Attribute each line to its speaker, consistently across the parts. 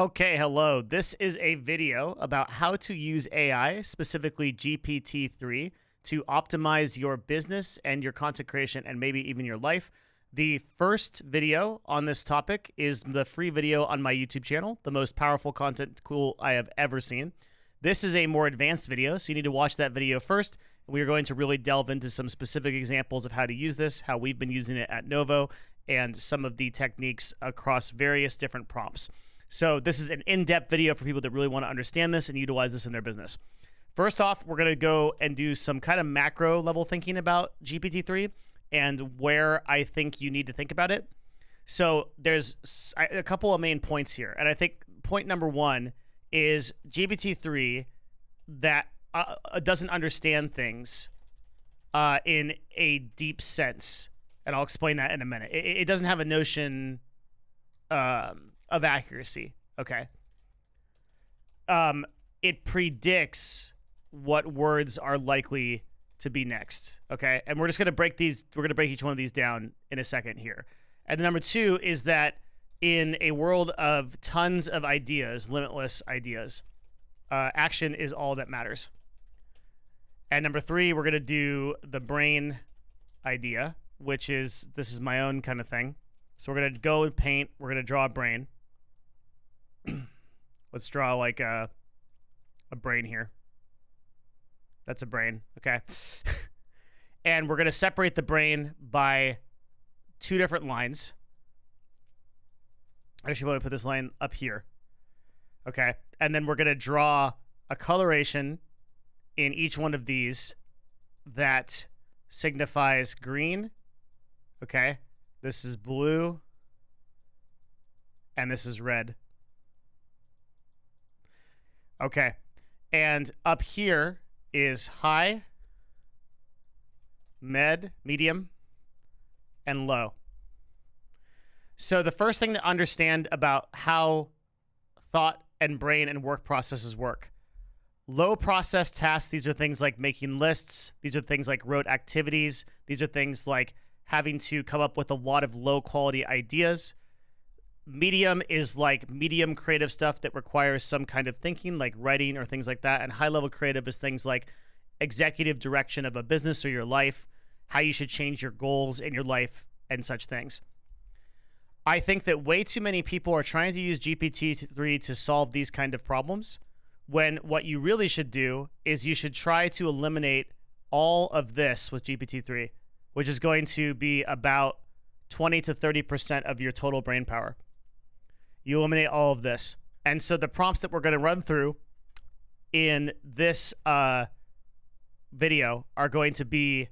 Speaker 1: Okay, hello. This is a video about how to use AI, specifically GPT-3, to optimize your business and your content creation and maybe even your life. The first video on this topic is the free video on my YouTube channel, the most powerful content tool I have ever seen. This is a more advanced video, so you need to watch that video first. We are going to really delve into some specific examples of how to use this, how we've been using it at Novo, and some of the techniques across various different prompts. So this is an in-depth video for people that really want to understand this and utilize this in their business. First off, we're going to go and do some kind of macro level thinking about GPT-3 and where I think you need to think about it. So there's a couple of main points here. And I think point number one is GPT-3 that doesn't understand things in a deep sense. And I'll explain that in a minute. It doesn't have a notion of accuracy, okay? It predicts what words are likely to be next, okay? And we're just gonna break these, we're gonna break each one of these down in a second here. And then number two is that in a world of tons of ideas, limitless ideas, action is all that matters. And number three, we're gonna do the brain idea, which is, this is my own kind of thing. So we're gonna go and paint, we're gonna draw a brain. Let's draw like a brain here. That's a brain, okay? And we're gonna separate the brain by two different lines. Actually, I'm gonna put this line up here, okay? And then we're gonna draw a coloration in each one of these that signifies green, okay? This is blue, and this is red. Okay, and up here is high, medium, and low. So the first thing to understand about how thought and brain and work processes work. Low process tasks, these are things like making lists. These are things like rote activities. These are things like having to come up with a lot of low quality ideas. Medium is like medium creative stuff that requires some kind of thinking, like writing or things like that. And high level creative is things like executive direction of a business or your life, how you should change your goals in your life and such things. I think that way too many people are trying to use GPT-3 to solve these kind of problems, when what you really should do is you should try to eliminate all of this with GPT-3, which is going to be about 20 to 30% of your total brain power. You eliminate all of this. And so the prompts that we're going to run through in this video are going to be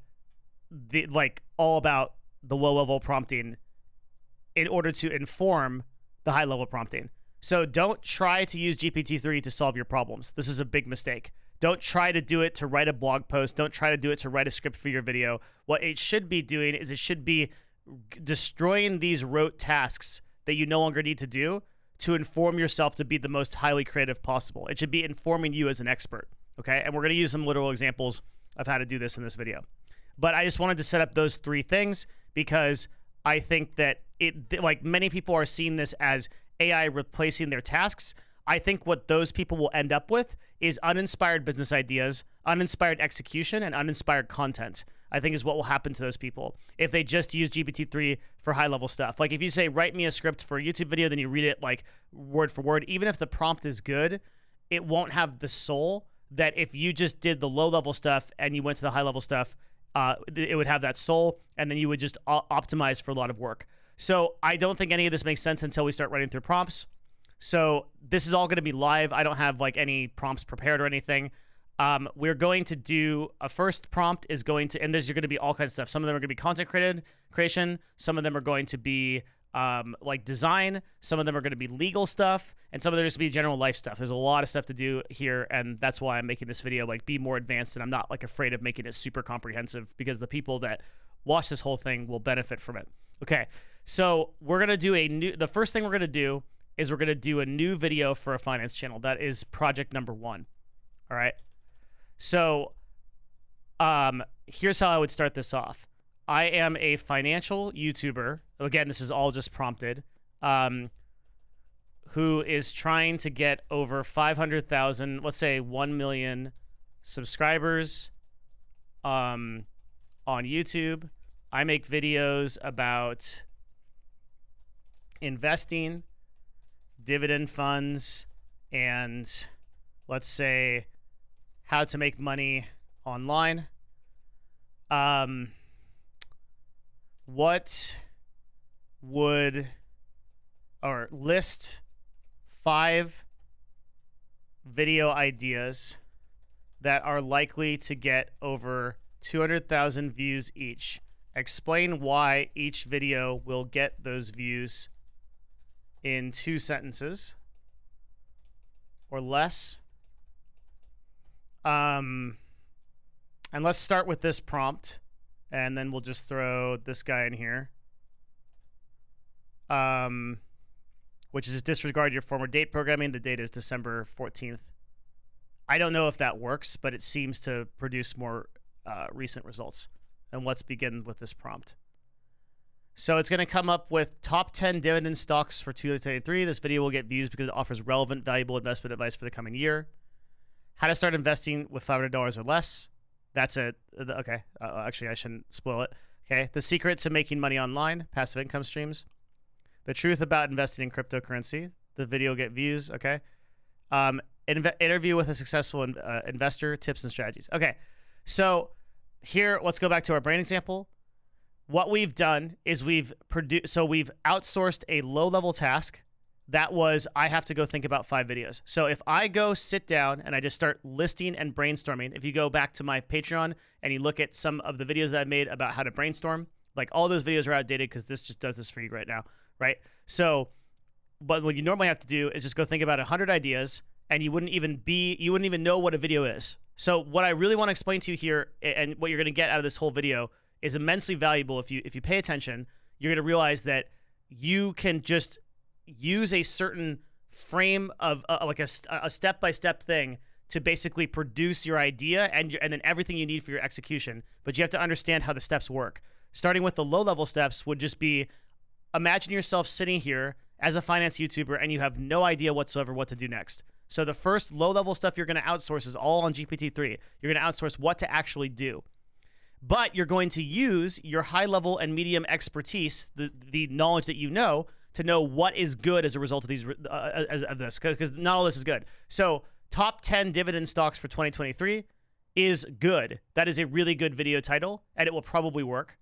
Speaker 1: all about the low-level prompting in order to inform the high-level prompting. So don't try to use GPT-3 to solve your problems. This is a big mistake. Don't try to do it to write a blog post. Don't try to do it to write a script for your video. What it should be doing is it should be destroying these rote tasks that you no longer need to do to inform yourself to be the most highly creative possible. It should be informing you as an expert, okay? And we're gonna use some literal examples of how to do this in this video. But I just wanted to set up those three things because I think that like many people are seeing this as AI replacing their tasks. I think what those people will end up with is uninspired business ideas, uninspired execution, and uninspired content, I think is what will happen to those people if they just use GPT-3 for high-level stuff. Like if you say, write me a script for a YouTube video, then you read it like word for word, even if the prompt is good, it won't have the soul that if you just did the low-level stuff and you went to the high-level stuff, it would have that soul, and then you would just optimize for a lot of work. So I don't think any of this makes sense until we start writing through prompts. So this is all going to be live. I don't have like any prompts prepared or anything. We're going to do a first prompt is going to, and there's going to be all kinds of stuff. Some of them are going to be content creation. Some of them are going to be like design. Some of them are going to be legal stuff, and some of them are going to be general life stuff. There's a lot of stuff to do here, and that's why I'm making this video like be more advanced, and I'm not like afraid of making it super comprehensive because the people that watch this whole thing will benefit from it. Okay, so we're going to do the first thing we're going to do is we're going to do a new video for a finance channel. That is project number 1. All right. So here's how I would start this off. I am a financial YouTuber. Again, this is all just prompted. who is trying to get over 500,000, let's say 1 million subscribers on YouTube. I make videos about investing, dividend funds, and let's say how to make money online. What would, or list 5 video ideas that are likely to get over 200,000 views each. Explain why each video will get those views in 2 sentences or less. And let's start with this prompt, and then we'll just throw this guy in here. Which is disregard your former date programming. The date is December 14th. I don't know if that works, but it seems to produce more recent results. And let's begin with this prompt. So it's going to come up with top 10 dividend stocks for 2023. This video will get views because it offers relevant, valuable investment advice for the coming year. How to start investing with $500 or less. That's it. Okay. Actually, I shouldn't spoil it. Okay. The secret to making money online. Passive income streams. The truth about investing in cryptocurrency. The video will get views. Okay. Interview with a successful investor. Tips and strategies. Okay. So here, let's go back to our brain example. What we've done is we've outsourced a low-level task. That was, I have to go think about 5 videos. So if I go sit down and I just start listing and brainstorming, if you go back to my Patreon and you look at some of the videos that I've made about how to brainstorm, like all those videos are outdated because this just does this for you right now, right? So, but what you normally have to do is just go think about 100 ideas, and you wouldn't even know what a video is. So what I really want to explain to you here, and what you're going to get out of this whole video, is immensely valuable. If you pay attention, you're going to realize that you can just use a certain frame of like a step-by-step thing to basically produce your idea and then everything you need for your execution. But you have to understand how the steps work. Starting with the low-level steps would just be, imagine yourself sitting here as a finance YouTuber and you have no idea whatsoever what to do next. So the first low-level stuff you're going to outsource is all on GPT-3. You're going to outsource what to actually do. But you're going to use your high-level and medium expertise, the knowledge that you know, to know what is good as a result of this, because not all this is good. So top 10 dividend stocks for 2023 is good. That is a really good video title, and it will probably work.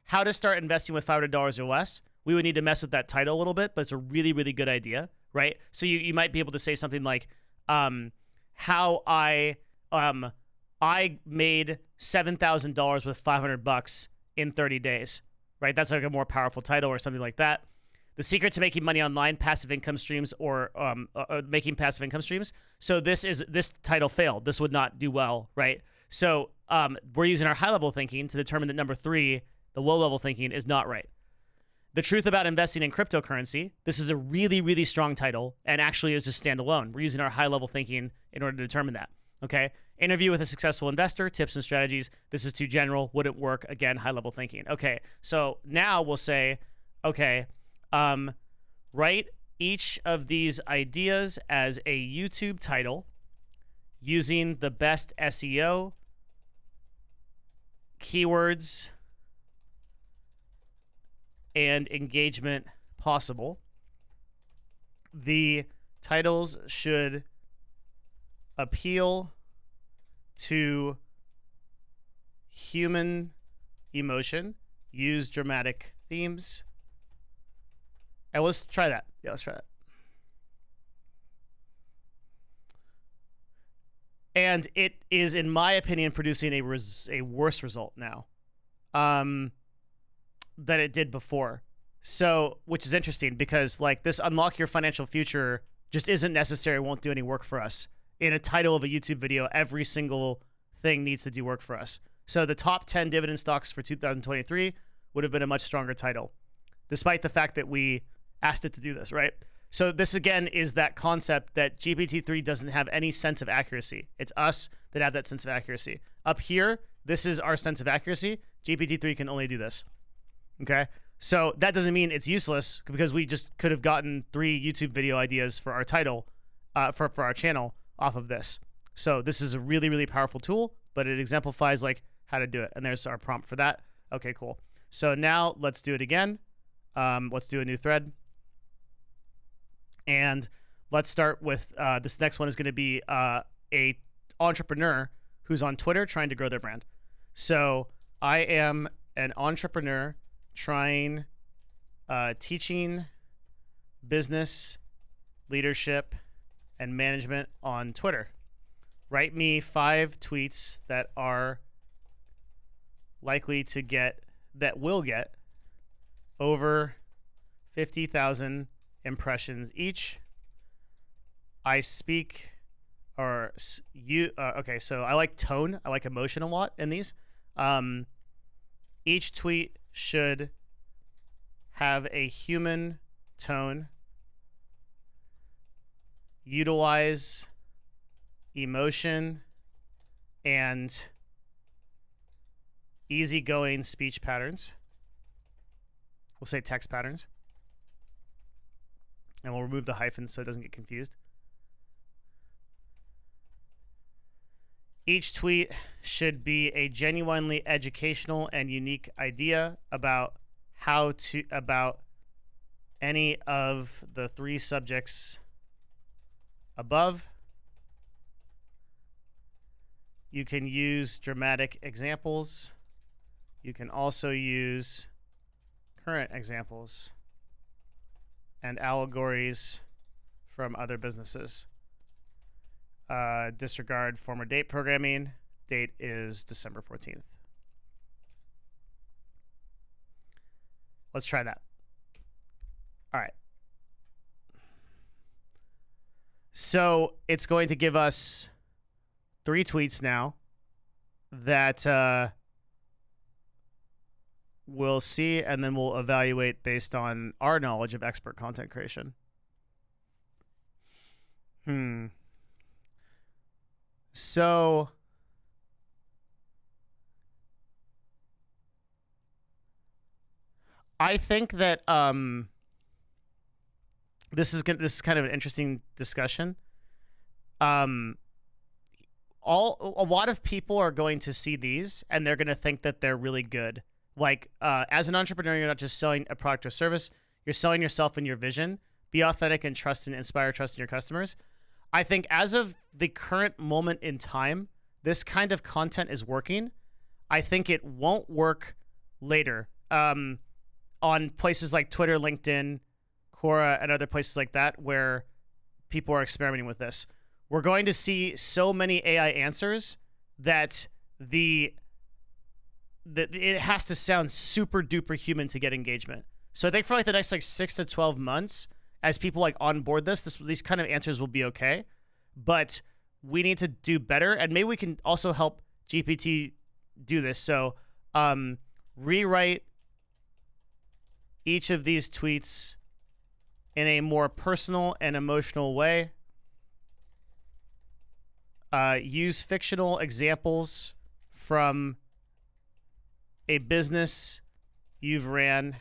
Speaker 1: How to start investing with $500 or less. We would need to mess with that title a little bit, but it's a really, really good idea, right? So you might be able to say something like, how I made $7,000 with $500 in 30 days, right? That's like a more powerful title or something like that. The secret to making money online, passive income streams, or making passive income streams. So this title failed. This would not do well, right? So we're using our high-level thinking to determine that number 3, the low-level thinking, is not right. The truth about investing in cryptocurrency. This is a really, really strong title, and actually is just standalone. We're using our high-level thinking in order to determine that. Okay. Interview with a successful investor. Tips and strategies. This is too general. Wouldn't work. Again, high-level thinking. Okay. So now we'll say, okay, write each of these ideas as a YouTube title using the best SEO, keywords, and engagement possible. The titles should appeal to human emotion, use dramatic themes. And let's try that. Yeah, let's try that. And it is, in my opinion, producing a worse result now than it did before. So, which is interesting because like this unlock your financial future just isn't necessary, won't do any work for us. In a title of a YouTube video, every single thing needs to do work for us. So the top 10 dividend stocks for 2023 would have been a much stronger title, despite the fact that we asked it to do this, right? So this, again, is that concept that GPT-3 doesn't have any sense of accuracy. It's us that have that sense of accuracy. Up here, this is our sense of accuracy. GPT-3 can only do this, okay? So that doesn't mean it's useless, because we just could have gotten 3 YouTube video ideas for our title, for our channel off of this. So this is a really, really powerful tool, but it exemplifies like how to do it. And there's our prompt for that. Okay, cool. So now let's do it again. Let's do a new thread. And let's start with this next one is going to be a entrepreneur who's on Twitter trying to grow their brand. So I am an entrepreneur trying, teaching business, leadership, and management on Twitter. Write me 5 tweets that are likely to get, that will get over 50,000 impressions each. I speak, or you, okay, so I like tone, I like emotion a lot in these. Each tweet should have a human tone, utilize emotion, and easygoing speech patterns. We'll say text patterns. And we'll remove the hyphens so it doesn't get confused. Each tweet should be a genuinely educational and unique idea about about any of the 3 subjects above. You can use dramatic examples. You can also use current examples and allegories from other businesses. Disregard former date programming. Date is December 14th. Let's try that. All right. So it's going to give us 3 tweets now that we'll see, and then we'll evaluate based on our knowledge of expert content creation. So I think that this is kind of an interesting discussion. A lot of people are going to see these and they're going to think that they're really good. Like, as an entrepreneur, you're not just selling a product or service, you're selling yourself and your vision. Be authentic and inspire trust in your customers. I think as of the current moment in time, this kind of content is working. I think it won't work later on places like Twitter, LinkedIn, Quora, and other places like that where people are experimenting with this. We're going to see so many AI answers that it has to sound super duper human to get engagement. So I think for like the next 6 to 12 months, as people like onboard these kind of answers will be okay, but we need to do better, and maybe we can also help GPT do this. So rewrite each of these tweets in a more personal and emotional way. Use fictional examples from a business you've ran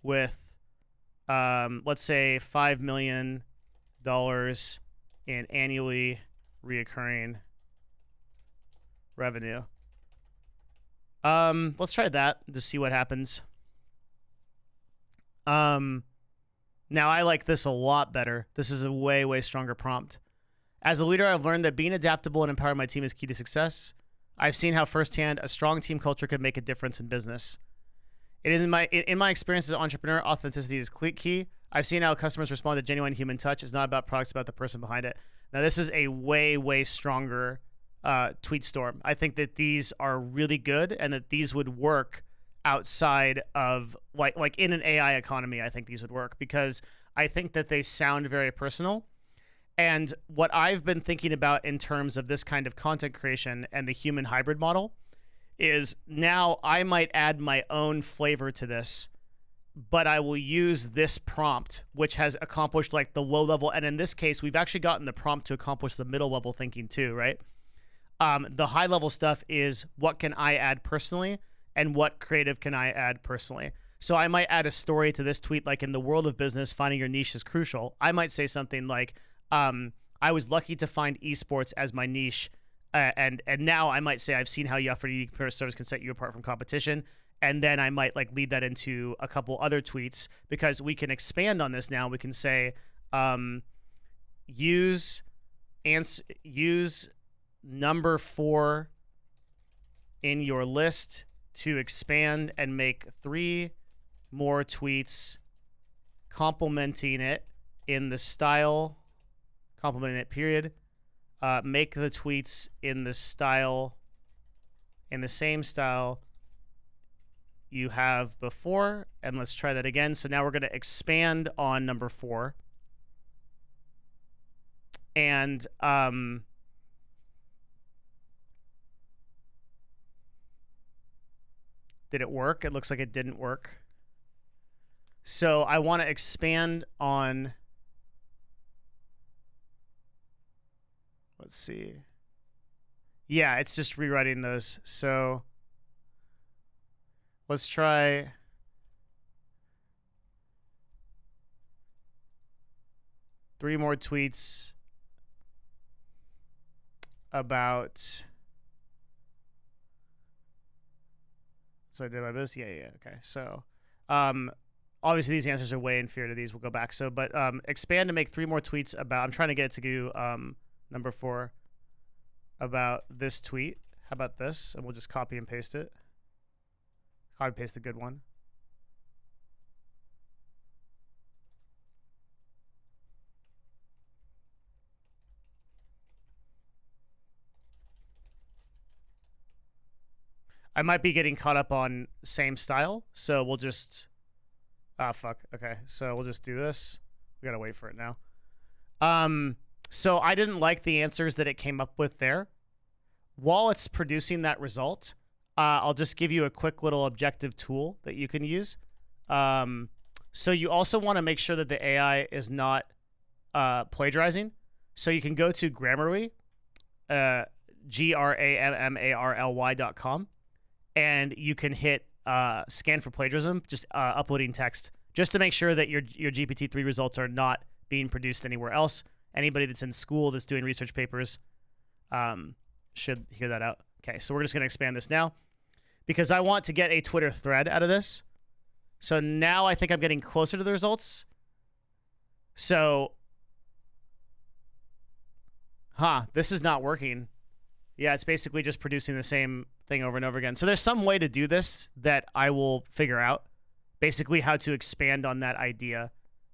Speaker 1: with, let's say, $5 million in annually reoccurring revenue. Let's try that to see what happens. Now I like this a lot better. This is a way, way stronger prompt. As a leader, I've learned that being adaptable and empowering my team is key to success. I've seen how firsthand a strong team culture could make a difference in business. It is in my experience as an entrepreneur, authenticity is key. I've seen how customers respond to genuine human touch. It's not about products, it's about the person behind it. Now, this is a way, way stronger tweet storm. I think that these are really good and that these would work outside of, like in an AI economy. I think these would work because I think that they sound very personal. And what I've been thinking about in terms of this kind of content creation and the human hybrid model is now I might add my own flavor to this, but I will use this prompt, which has accomplished like the low level. And in this case, we've actually gotten the prompt to accomplish the middle level thinking too, right? The high level stuff is what can I add personally and what creative can I add personally. So I might add a story to this tweet, like, in the world of business, finding your niche is crucial. I might say something like, I was lucky to find esports as my niche. And now I might say, I've seen how you offer unique service can set you apart from competition. And then I might like lead that into a couple other tweets, because we can expand on this now. We can say, use number 4 in your list to expand and make 3 more tweets complimenting it in the style, complimenting it, period. Make the tweets in the style, in the same style you have before. And let's try that again. So now we're going to expand on number 4. And did it work? It looks like it didn't work. So I want to expand on, let's see. Yeah, it's just rewriting those. So let's try three more tweets about. So I did my best. Yeah. Okay. So, obviously these answers are way inferior to these. We'll go back. So, but expand and make 3 more tweets about. I'm trying to get it to do number 4 about this tweet. How about this? And we'll just copy and paste it. Copy paste the good one. I might be getting caught up on same style, so we'll just, fuck. Okay, so we'll just do this. We gotta wait for it now. So I didn't like the answers that it came up with there. While it's producing that result, I'll just give you a quick little objective tool that you can use. So you also want to make sure that the AI is not plagiarizing. So you can go to Grammarly, GRAMMARLY.com. And you can hit scan for plagiarism, just uploading text, just to make sure that your GPT-3 results are not being produced anywhere else. Anybody that's in school that's doing research papers should hear that out. Okay, so we're just going to expand this now because I want to get a Twitter thread out of this. So now I think I'm getting closer to the results. So, this is not working. Yeah, it's basically just producing the same thing over and over again. So there's some way to do this that I will figure out. Basically how to expand on that idea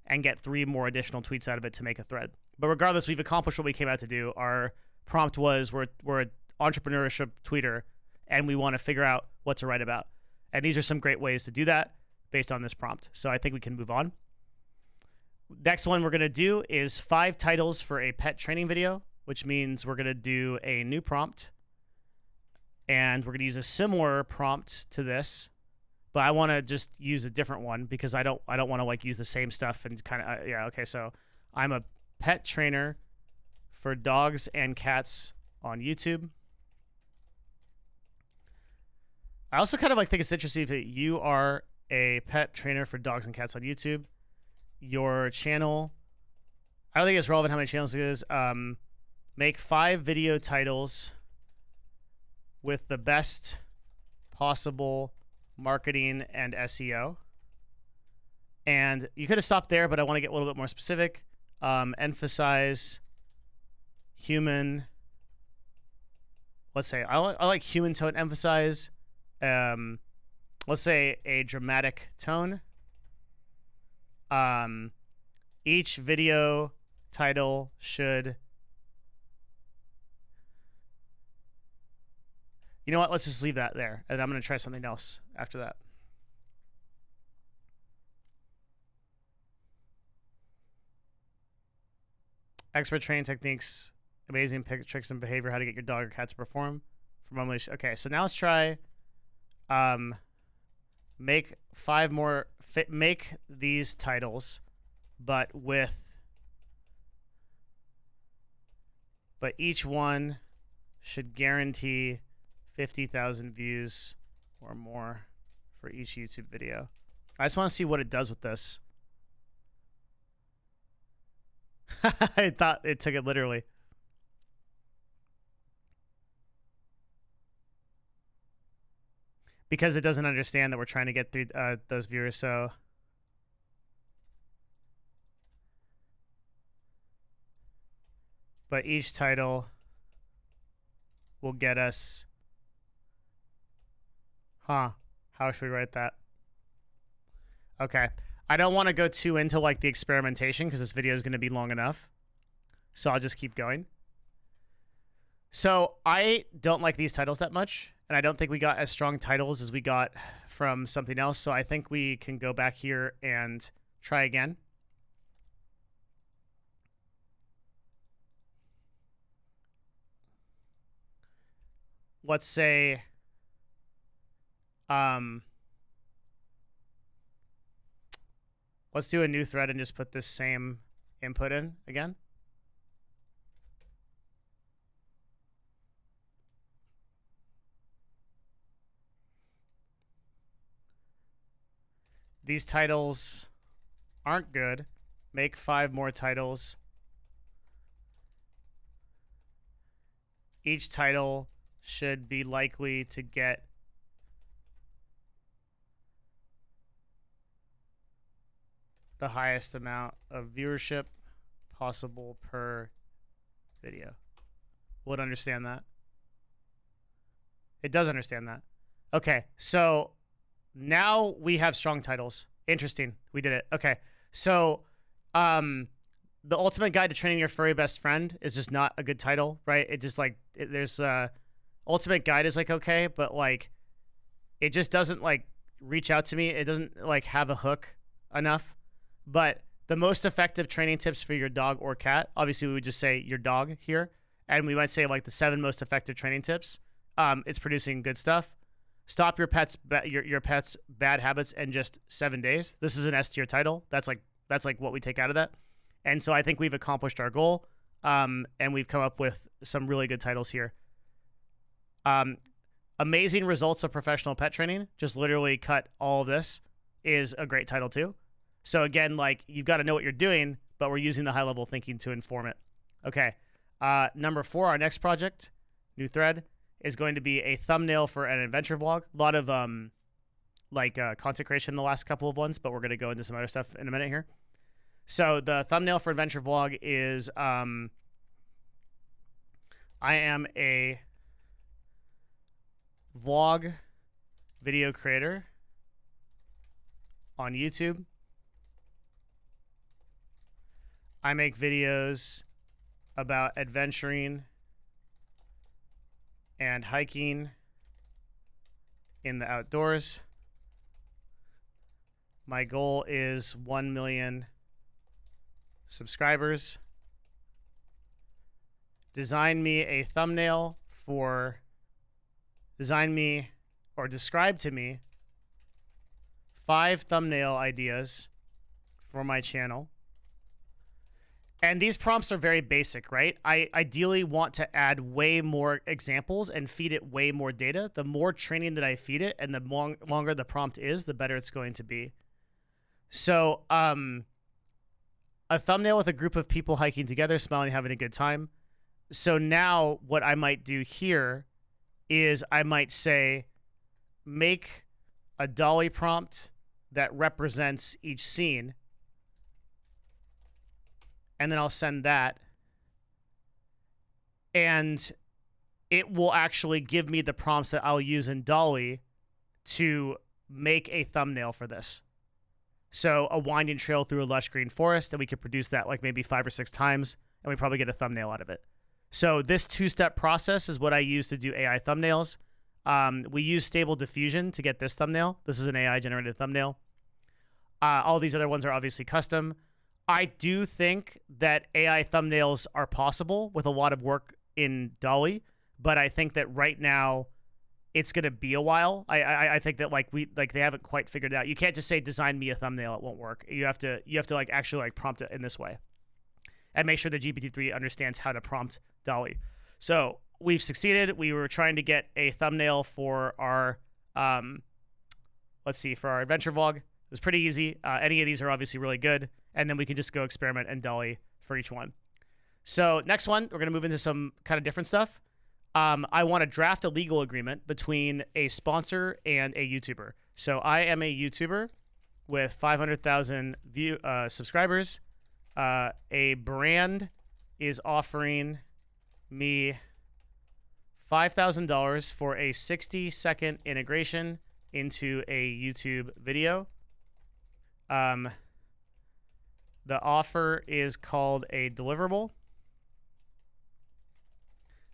Speaker 1: and get 3 more additional tweets out of it to make a thread. But regardless, we've accomplished what we came out to do. Our prompt was we're an entrepreneurship tweeter, and we want to figure out what to write about. And these are some great ways to do that based on this prompt. So I think we can move on. Next one we're going to do is 5 titles for a pet training video, which means we're going to do a new prompt. And we're going to use a similar prompt to this, but I want to just use a different one because I don't want to like use the same stuff and kind of yeah, okay, so I'm a pet trainer for dogs and cats on YouTube. I also kind of like think it's interesting that you are a pet trainer for dogs and cats on YouTube. Your channel, I don't think it's relevant how many channels it is. Make 5 video titles with the best possible marketing and SEO. And you could have stopped there, but I want to get a little bit more specific. Emphasize human. Let's say I like human tone. Emphasize. Let's say a dramatic tone. Each video title should. You know what? Let's just leave that there, and I'm going to try something else after that. Expert training techniques, amazing tricks and behavior, how to get your dog or cat to perform. Okay, so now let's try make 5 more, make these titles, but each one should guarantee 50,000 views or more for each YouTube video. I just want to see what it does with this. I thought it took it literally. Because it doesn't understand that we're trying to get through those viewers, so... But each title will get us... Huh. How should we write that? Okay. I don't want to go too into like the experimentation because this video is going to be long enough. So I'll just keep going. So I don't like these titles that much. And I don't think we got as strong titles as we got from something else. So I think we can go back here and try again. Let's say, let's do a new thread and just put this same input in again. These titles aren't good. Make 5 more titles. Each title should be likely to get the highest amount of viewership possible per video. Will it understand that? It does understand that. Okay, so now we have strong titles. Interesting. We did it. Okay, so the Ultimate Guide to Training Your Furry Best Friend is just not a good title, right? It just like, there's Ultimate Guide is like okay, but like it just doesn't like reach out to me. It doesn't like have a hook enough. But the most effective training tips for your dog or cat, obviously we would just say your dog here, and we might say like the 7 most effective training tips. It's producing good stuff. Stop your pet's bad habits in just 7 days. This is an S tier title. That's like what we take out of that. And so I think we've accomplished our goal, and we've come up with some really good titles here. Amazing results of professional pet training. Just literally cut all of this is a great title too. So again, like you've got to know what you're doing, but we're using the high level thinking to inform it. Okay. Number 4, our next project, new thread, is going to be a thumbnail for an adventure vlog. A lot of content creation in the last couple of ones, but we're going to go into some other stuff in a minute here. So the thumbnail for adventure vlog is I am a vlog video creator on YouTube. I make videos about adventuring and hiking in the outdoors. My goal is 1 million subscribers. Design me a thumbnail for, describe to me 5 thumbnail ideas for my channel. And these prompts are very basic, right? I ideally want to add way more examples and feed it way more data. The more training that I feed it and the longer the prompt is, the better it's going to be. So a thumbnail with a group of people hiking together, smiling, having a good time. So now what I might do here is I might say, make a DALL-E prompt that represents each scene. And then I'll send that. And it will actually give me the prompts that I'll use in DALL-E to make a thumbnail for this. So a winding trail through a lush green forest, and we could produce that like maybe 5 or 6 times, and we probably get a thumbnail out of it. So this 2-step process is what I use to do AI thumbnails. We use Stable Diffusion to get this thumbnail. This is an AI generated thumbnail. All these other ones are obviously custom. I do think that AI thumbnails are possible with a lot of work in DALL-E, but I think that right now it's going to be a while. I think that they haven't quite figured it out. You can't just say design me a thumbnail; it won't work. You have to like actually like prompt it in this way, and make sure that GPT-3 understands how to prompt DALL-E. So we've succeeded. We were trying to get a thumbnail for our for our adventure vlog. It's pretty easy. Any of these are obviously really good. And then we can just go experiment and DALL-E for each one. So next one, we're going to move into some kind of different stuff. I want to draft a legal agreement between a sponsor and a YouTuber. So I am a YouTuber with 500,000 subscribers. A brand is offering me $5,000 for a 60-second integration into a YouTube video. The offer is called a deliverable.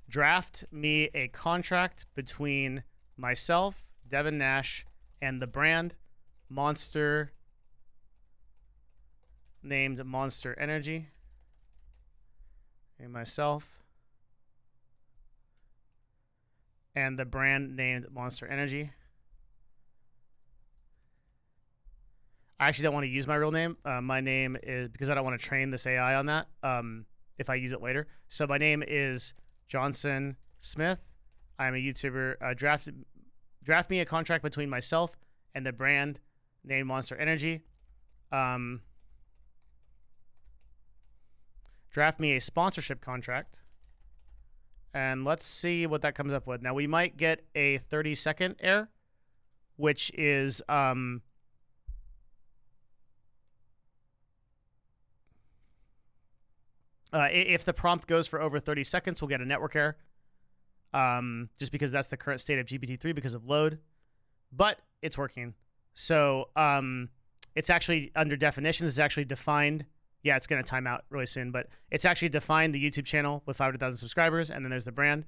Speaker 1: Draft me a contract between myself, Devin Nash, and the brand Monster, named Monster Energy, and myself, and the brand named Monster Energy. I actually don't want to use my real name. My name is, because I don't want to train this AI on that if I use it later. So my name is Johnson Smith. I'm a YouTuber. Draft me a contract between myself and the brand named Monster Energy. Draft me a sponsorship contract. And let's see what that comes up with. Now, we might get a 30-second error, which is... if the prompt goes for over 30 seconds, we'll get a network error. Just because that's the current state of GPT-3 because of load. But it's working. So it's actually under definitions. It's actually defined. Yeah, it's going to time out really soon. But it's actually defined the YouTube channel with 500,000 subscribers. And then there's the brand.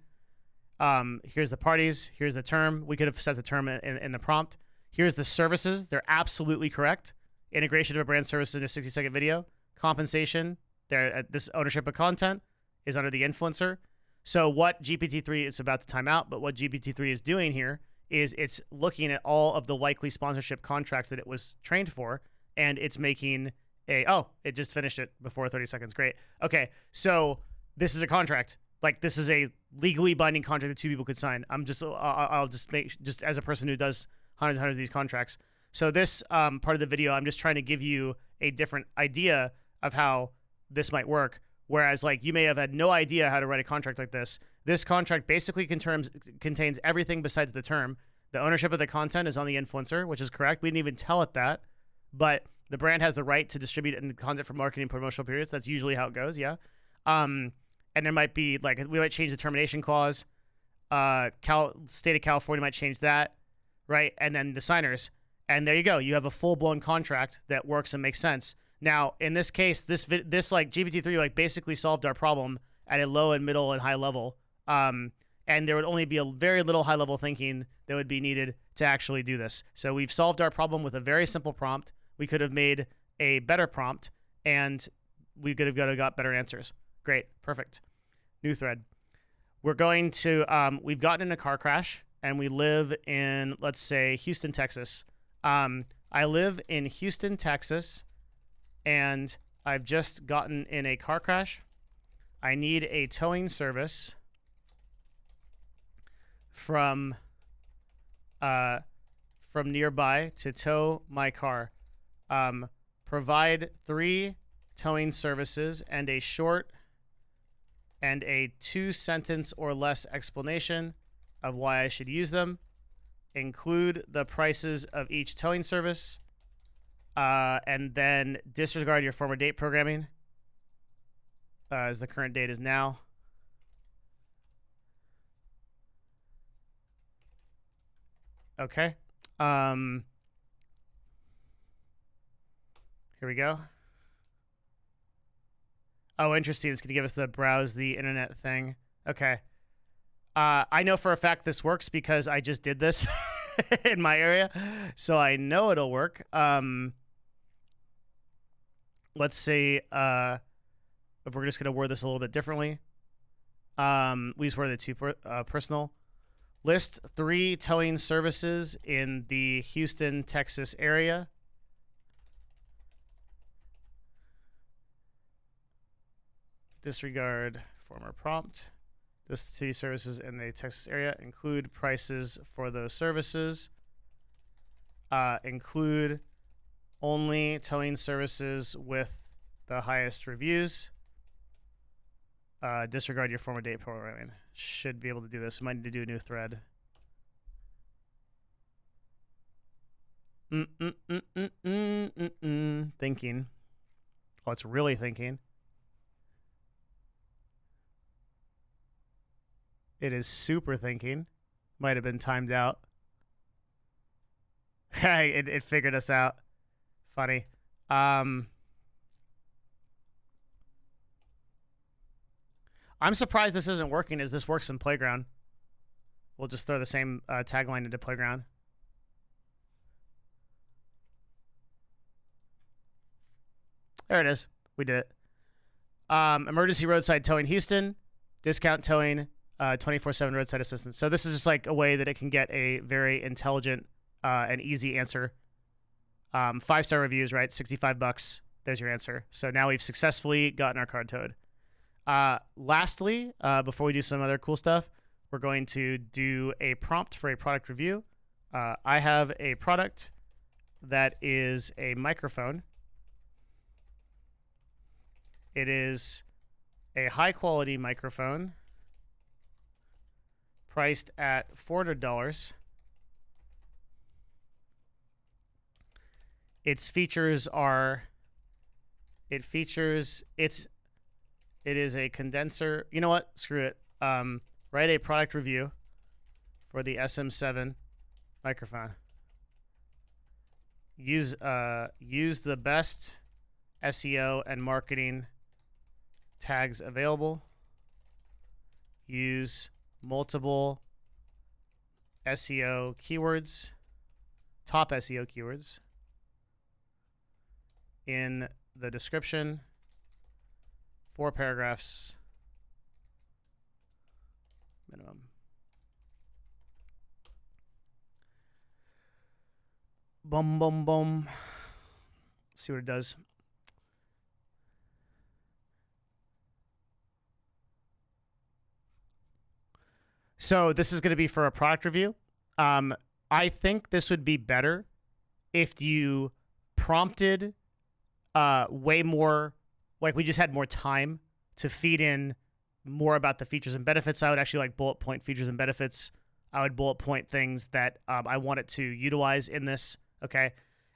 Speaker 1: Here's the parties. Here's the term. We could have set the term in the prompt. Here's the services. They're absolutely correct. Integration of a brand service in a 60-second video. Compensation. This ownership of content is under the influencer. So what GPT-3 is about to time out, but what GPT-3 is doing here is it's looking at all of the likely sponsorship contracts that it was trained for, and it's making it just finished it before 30 seconds. Great. Okay, so this is a contract. Like, this is a legally binding contract that two people could sign. I'll just make, just as a person who does hundreds and hundreds of these contracts. So this part of the video, I'm just trying to give you a different idea of how this might work. Whereas, like, you may have had no idea how to write a contract like this. This contract basically contains everything besides the term. The ownership of the content is on the influencer, which is correct. We didn't even tell it that. But the brand has the right to distribute it in content for marketing and promotional periods. That's usually how it goes, yeah. And there might be, like, we might change the termination clause. State of California might change that, right? And then the signers. And there you go. You have a full-blown contract that works and makes sense. Now, in this case, this like GPT-3 like basically solved our problem at a low and middle and high level. And there would only be a very little high level thinking that would be needed to actually do this. So we've solved our problem with a very simple prompt. We could have made a better prompt, and we could have got better answers. Great, perfect. New thread. We're going to we've gotten in a car crash, and we live in, let's say, Houston, Texas. I live in Houston, Texas. And I've just gotten in a car crash. I need a towing service from nearby to tow my car. Provide 3 towing services and a short and a 2-sentence or less explanation of why I should use them. Include the prices of each towing service. And then disregard your former date programming, as the current date is now. Okay. Here we go. Oh, interesting. It's going to give us the browse the internet thing. Okay. I know for a fact this works because I just did this in my area, so I know it'll work. Let's see if we're just going to word this a little bit differently. We just worded it too personal. List 3 towing services in the Houston, Texas area. Disregard former prompt. List 2 services in the Texas area. Include prices for those services. Include Only towing services with the highest reviews. Disregard your former date programming. Should be able to do this. Might need to do a new thread. Thinking. Oh, it's really thinking. It is super thinking. Might have been timed out. Hey, it figured us out. Funny. I'm surprised this isn't working as this works in Playground. We'll just throw the same tagline into Playground. There it is. We did it. Emergency roadside towing Houston. Discount towing 24/7 roadside assistance. So this is just like a way that it can get a very intelligent and easy answer. 5-star reviews, right? $65. There's your answer. So now we've successfully gotten our card towed. Lastly, before we do some other cool stuff, we're going to do a prompt for a product review. I have a product that is a microphone. It is a high-quality microphone priced at $400. Its features are, it is a condenser. You know what? Screw it. Write a product review for the SM7 microphone. Use the best SEO and marketing tags available. Use multiple SEO keywords, top SEO keywords in the description. 4 paragraphs minimum. Boom, boom, boom. See what it does. So this is going to be for a product review. I think this would be better if you prompted way more, like we just had more time to feed in more about the features and benefits. I would actually like bullet point features and benefits. I would bullet point things that I want it to utilize in this. Okay.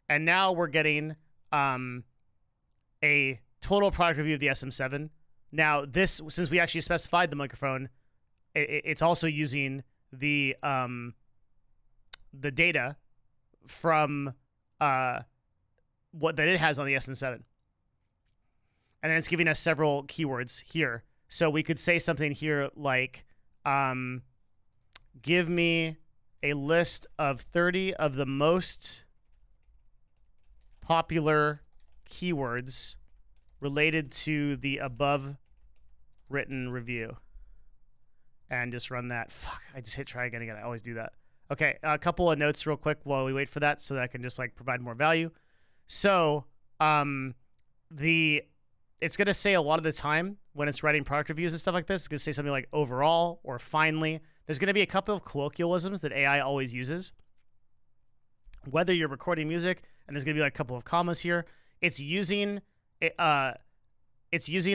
Speaker 1: And now we're getting a total product review of the SM7. Now this, since we actually specified the microphone, it's also using the data from what that it has on the SM7. And then it's giving us several keywords here. So we could say something here like, give me a list of 30 of the most popular keywords related to the above written review. And just run that. Fuck, I just hit try again. I always do that. Okay, a couple of notes real quick while we wait for that so that I can just like provide more value. So it's going to say a lot of the time when it's writing product reviews and stuff like this, it's going to say something like overall or finally. There's going to be a couple of colloquialisms that AI always uses. Whether you're recording music, and there's going to be like a couple of commas here, it's using a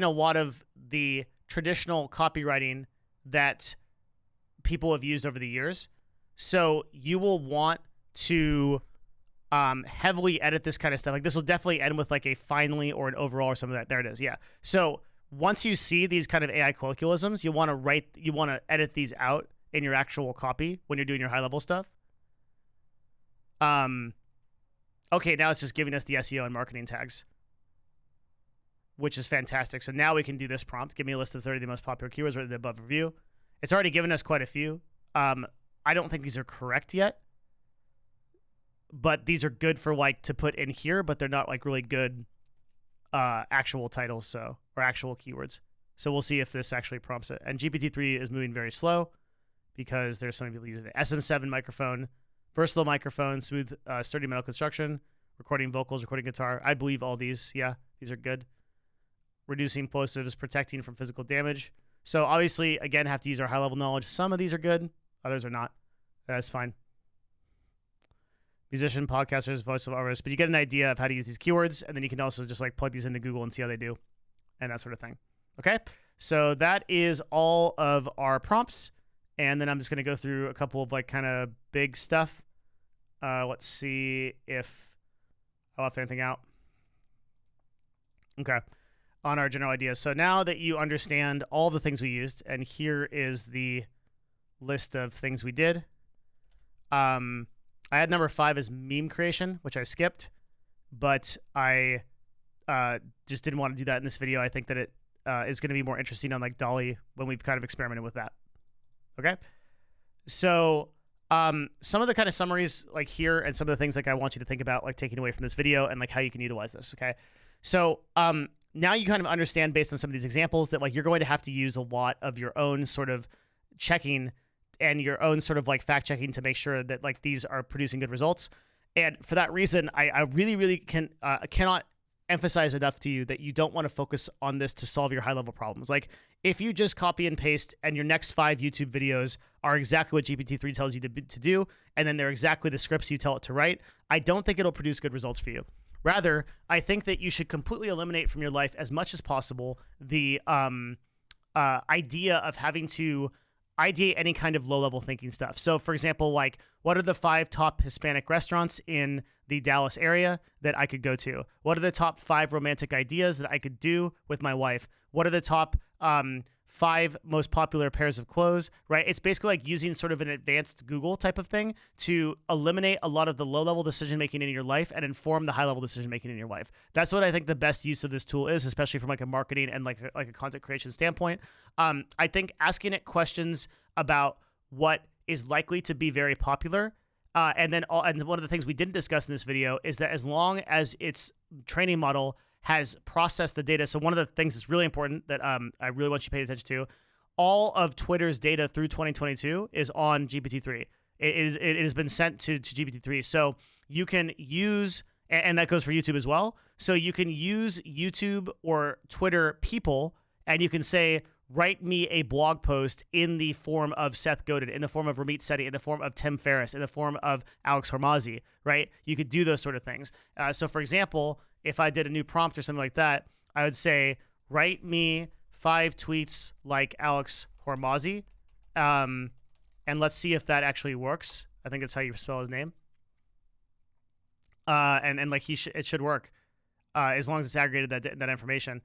Speaker 1: lot of the traditional copywriting that people have used over the years. So you will want to heavily edit this kind of stuff. Like this will definitely end with like a finally or an overall or something like that. There it is. Yeah. So once you see these kind of AI colloquialisms, you want to edit these out in your actual copy when you're doing your high level stuff. Okay, now it's just giving us the SEO and marketing tags, which is fantastic. So now we can do this prompt. Give me a list of 30 of the most popular keywords right in the above review. It's already given us quite a few. I don't think these are correct yet, but these are good for like to put in here, but they're not like really good actual titles, or actual keywords. So we'll see if this actually prompts it. And GPT-3 is moving very slow because there's so many people using it. SM7 microphone, versatile microphone, smooth, sturdy metal construction, recording vocals, recording guitar. I believe all these. Yeah, these are good. Reducing plosives, protecting from physical damage. So obviously, again, have to use our high-level knowledge. Some of these are good, others are not. That's fine. musician, podcasters, voiceover artists, but you get an idea of how to use these keywords, and then you can also just like plug these into Google and see how they do, and that sort of thing. Okay, so that is all of our prompts, and then I'm just gonna go through a couple of like kind of big stuff. Let's see if I left anything out. Okay, on our general ideas. So now that you understand all the things we used, and here is the list of things we did. I had number 5 as meme creation, which I skipped, but I just didn't want to do that in this video. I think that it is going to be more interesting on like DALL-E when we've kind of experimented with that. Okay, so some of the kind of summaries like here and some of the things like I want you to think about like taking away from this video and like how you can utilize this. Okay, so now you kind of understand based on some of these examples that like you're going to have to use a lot of your own sort of checking and your own sort of like fact checking to make sure that like these are producing good results. And for that reason, I really cannot emphasize enough to you that you don't want to focus on this to solve your high level problems. Like if you just copy and paste and your next 5 YouTube videos are exactly what GPT-3 tells you to do, and then they're exactly the scripts you tell it to write, I don't think it'll produce good results for you. Rather, I think that you should completely eliminate from your life as much as possible the idea of having to ideate any kind of low-level thinking stuff. So, for example, like, what are the 5 top Hispanic restaurants in the Dallas area that I could go to? What are the top 5 romantic ideas that I could do with my wife? What are the top 5 most popular pairs of clothes, right? It's basically like using sort of an advanced Google type of thing to eliminate a lot of the low-level decision-making in your life and inform the high-level decision-making in your life. That's what I think the best use of this tool is, especially from like a marketing and like a content creation standpoint. I think asking it questions about what is likely to be very popular, and one of the things we didn't discuss in this video is that as long as its training model has processed the data. So one of the things that's really important that I really want you to pay attention to, all of Twitter's data through 2022 is on GPT-3. It has been sent to GPT-3. So you can use, and that goes for YouTube as well. So you can use YouTube or Twitter people, and you can say, write me a blog post in the form of Seth Godin, in the form of Ramit Sethi, in the form of Tim Ferriss, in the form of Alex Hormozi, right? You could do those sort of things. So for example, if I did a new prompt or something like that, I would say, write me 5 tweets like Alex Hormozi, and let's see if that actually works. I think that's how you spell his name. And like it should work as long as it's aggregated that information.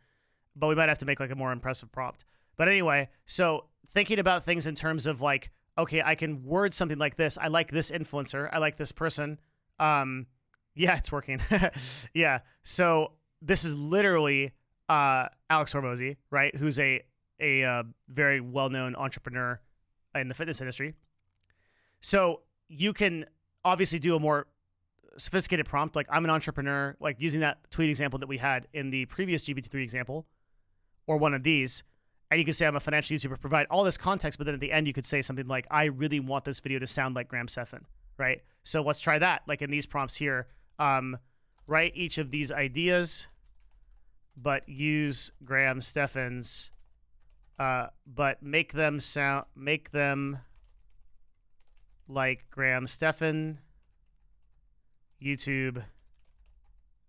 Speaker 1: But we might have to make like a more impressive prompt. But anyway, so thinking about things in terms of like, okay, I can word something like this. I like this influencer. I like this person. Yeah, it's working. Yeah. So this is literally Alex Hormozi, right? Who's a very well-known entrepreneur in the fitness industry. So you can obviously do a more sophisticated prompt, like I'm an entrepreneur, like using that tweet example that we had in the previous GPT-3 example, or one of these. And you can say I'm a financial YouTuber, provide all this context, but then at the end you could say something like, I really want this video to sound like Graham Stephan, right? So let's try that. Like in these prompts here, write each of these ideas, but use Graham Stephan's, but make them like Graham Stephan YouTube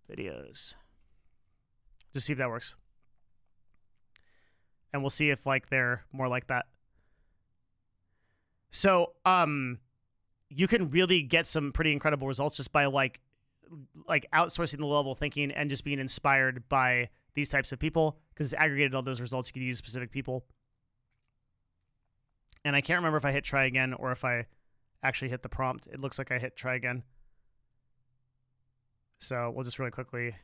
Speaker 1: videos. Just see if that works. And we'll see if like they're more like that. So you can really get some pretty incredible results just by like outsourcing the level thinking and just being inspired by these types of people, because it's aggregated all those results. You could use specific people. And I can't remember if I hit try again or if I actually hit the prompt. It looks like I hit try again. So we'll just really quickly,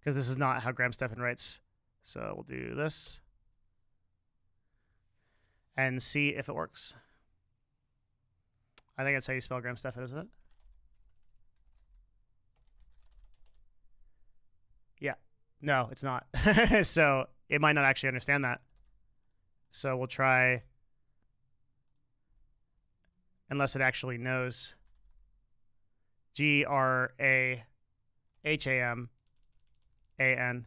Speaker 1: because this is not how Graham Stephan writes. So we'll do this and see if it works. I think that's how you spell Graham Stephan, isn't it? Yeah. No, it's not. So it might not actually understand that. So we'll try, unless it actually knows. Grahamhan.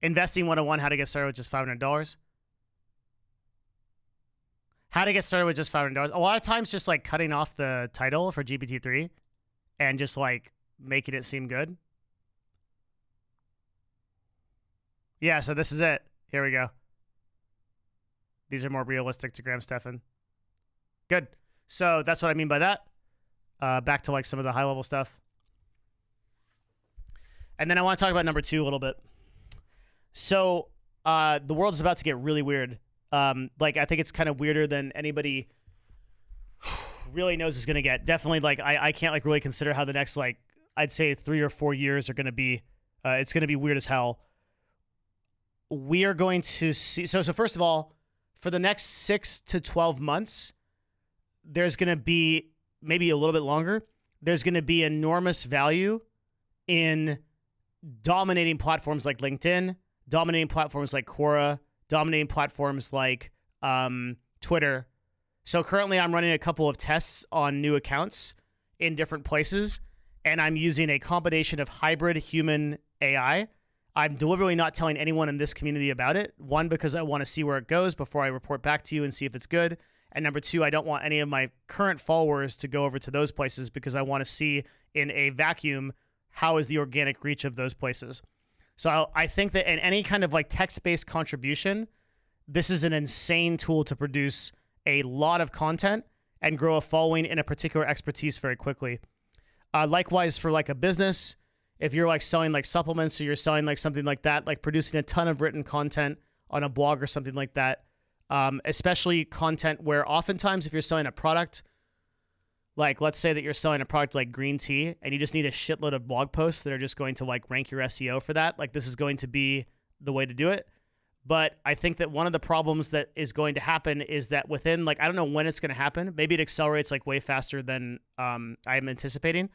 Speaker 1: Investing 101, how to get started with just $500. How to get started with just $500. A lot of times just like cutting off the title for GPT-3 and just like making it seem good. Yeah, so this is it. Here we go. These are more realistic to Graham Stephan. Good. So that's what I mean by that. Back to like some of the high level stuff. And then I want to talk about number 2 a little bit. So the world is about to get really weird. Like I think it's kind of weirder than anybody really knows is going to get. Definitely like I can't like really consider how the next like I'd say 3 or 4 years are going to be. It's going to be weird as hell. We are going to see. So first of all, for the next 6 to 12 months, there's going to be maybe a little bit longer. There's going to be enormous value in dominating platforms like LinkedIn, dominating platforms like Quora, dominating platforms like Twitter. So currently I'm running a couple of tests on new accounts in different places, and I'm using a combination of hybrid human AI. I'm deliberately not telling anyone in this community about it. 1, because I want to see where it goes before I report back to you and see if it's good. And number 2, I don't want any of my current followers to go over to those places because I want to see in a vacuum how is the organic reach of those places. So I think that in any kind of like text-based contribution, this is an insane tool to produce a lot of content and grow a following in a particular expertise very quickly. Likewise for like a business, if you're like selling like supplements or you're selling like something like that, like producing a ton of written content on a blog or something like that, especially content where oftentimes if you're selling a product, like let's say that you're selling a product like green tea and you just need a shitload of blog posts that are just going to like rank your SEO for that, like this is going to be the way to do it. But I think that one of the problems that is going to happen is that within like, I don't know when it's going to happen. Maybe it accelerates like way faster than I'm anticipating.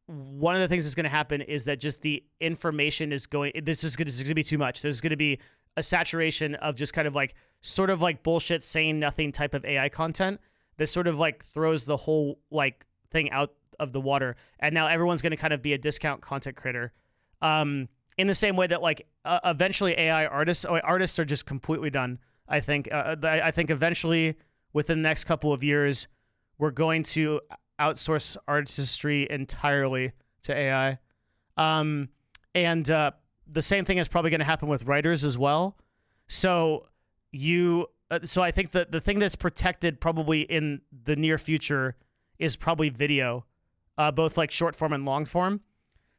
Speaker 1: One of the things that's going to happen is that just the information is going, this is going to be too much. There's going to be a saturation of just kind of like, sort of like bullshit saying nothing type of AI content that sort of like throws the whole like thing out of the water. And now everyone's going to kind of be a discount content creator. In the same way that like eventually AI artists are just completely done. I think eventually within the next couple of years, we're going to outsource artistry entirely to AI. The same thing is probably going to happen with writers as well. So I think that the thing that's protected probably in the near future is probably video, both like short form and long form.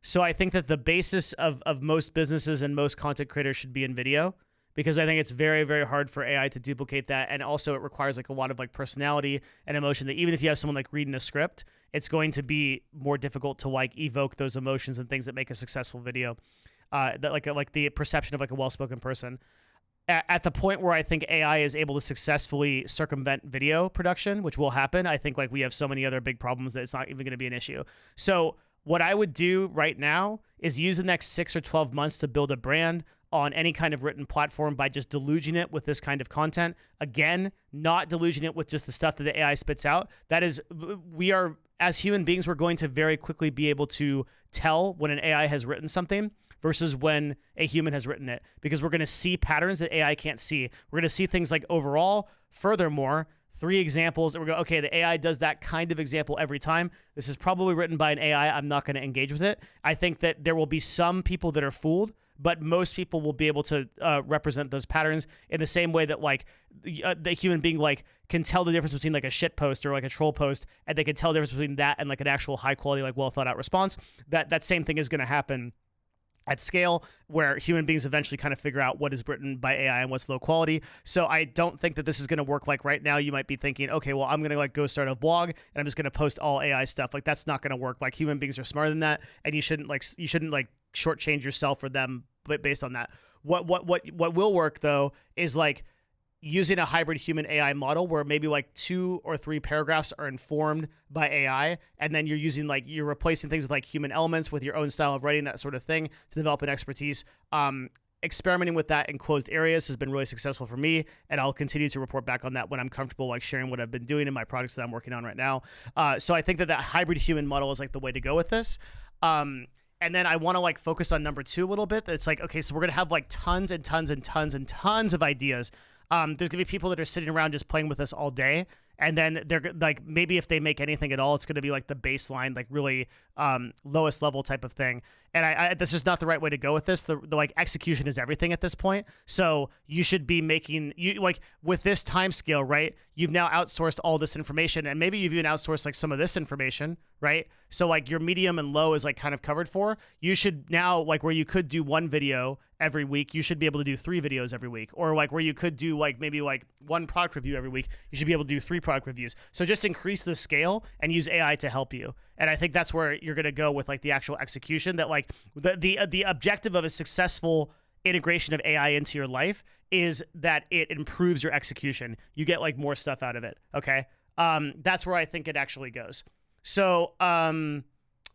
Speaker 1: So I think that the basis of most businesses and most content creators should be in video, because I think it's very, very hard for AI to duplicate that. And also it requires like a lot of like personality and emotion that even if you have someone like reading a script, it's going to be more difficult to like evoke those emotions and things that make a successful video. That like the perception of like a well-spoken person. At the point where I think AI is able to successfully circumvent video production, which will happen, I think like we have so many other big problems that it's not even going to be an issue. So what I would do right now is use the next 6 or 12 months to build a brand on any kind of written platform by just deluging it with this kind of content. Again, not deluging it with just the stuff that the AI spits out. That is, we are, as human beings, we're going to very quickly be able to tell when an AI has written something versus when a human has written it, because we're going to see patterns that AI can't see. We're going to see things like overall. Furthermore, 3 examples that we're going, okay, the AI does that kind of example every time. This is probably written by an AI. I'm not going to engage with it. I think that there will be some people that are fooled, but most people will be able to represent those patterns in the same way that like the human being like can tell the difference between like a shit post or like a troll post, and they can tell the difference between that and like an actual high quality, like well thought out response. That same thing is going to happen at scale, where human beings eventually kind of figure out what is written by AI and what's low quality. So I don't think that this is going to work. Like right now, you might be thinking, okay, well, I'm going to like go start a blog and I'm just going to post all AI stuff. Like that's not going to work. Like human beings are smarter than that, and you shouldn't shortchange yourself for them based on that. What will work though is like using a hybrid human AI model where maybe like 2 or 3 paragraphs are informed by AI, and then you're replacing things with like human elements with your own style of writing, that sort of thing, to develop an expertise. Experimenting with that in closed areas has been really successful for me, and I'll continue to report back on that when I'm comfortable like sharing what I've been doing in my projects that I'm working on right now. So I think that hybrid human model is like the way to go with this. And then I want to like focus on number 2 a little bit. It's like, okay, so we're going to have like tons and tons and tons and tons of ideas. There's gonna be people that are sitting around just playing with this all day, and then they're like, maybe if they make anything at all, it's gonna be like the baseline, like really lowest level type of thing. And I this is not the right way to go with this. The like execution is everything at this point. So you should be making like with this time scale, right? You've now outsourced all this information, and maybe you've even outsourced like some of this information, right? So like your medium and low is like kind of covered for. You should now, like where you could do one video every week, you should be able to do 3 videos every week. Or like where you could do like maybe like 1 product review every week, you should be able to do 3 product reviews. So just increase the scale and use AI to help you. And I think that's where you're gonna go with like the actual execution, that like the objective of a successful integration of AI into your life is that it improves your execution. You get like more stuff out of it. Okay. That's where I think it actually goes. So,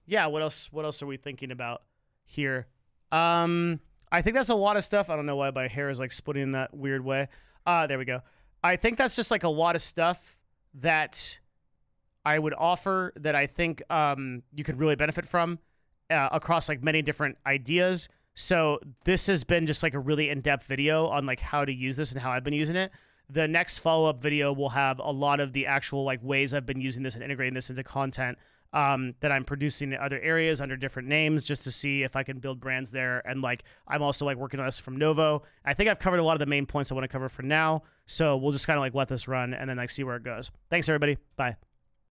Speaker 1: yeah, what else are we thinking about here? I think that's a lot of stuff. I don't know why my hair is like splitting in that weird way. There we go. I think that's just like a lot of stuff that I would offer that I think you could really benefit from across like many different ideas. So this has been just like a really in-depth video on like how to use this and how I've been using it. The next follow-up video will have a lot of the actual like ways I've been using this and integrating this into content that I'm producing in other areas under different names, just to see if I can build brands there. And like I'm also like working on this from Novo. I think I've covered a lot of the main points I want to cover for now. So we'll just kind of like let this run and then like see where it goes. Thanks everybody. Bye.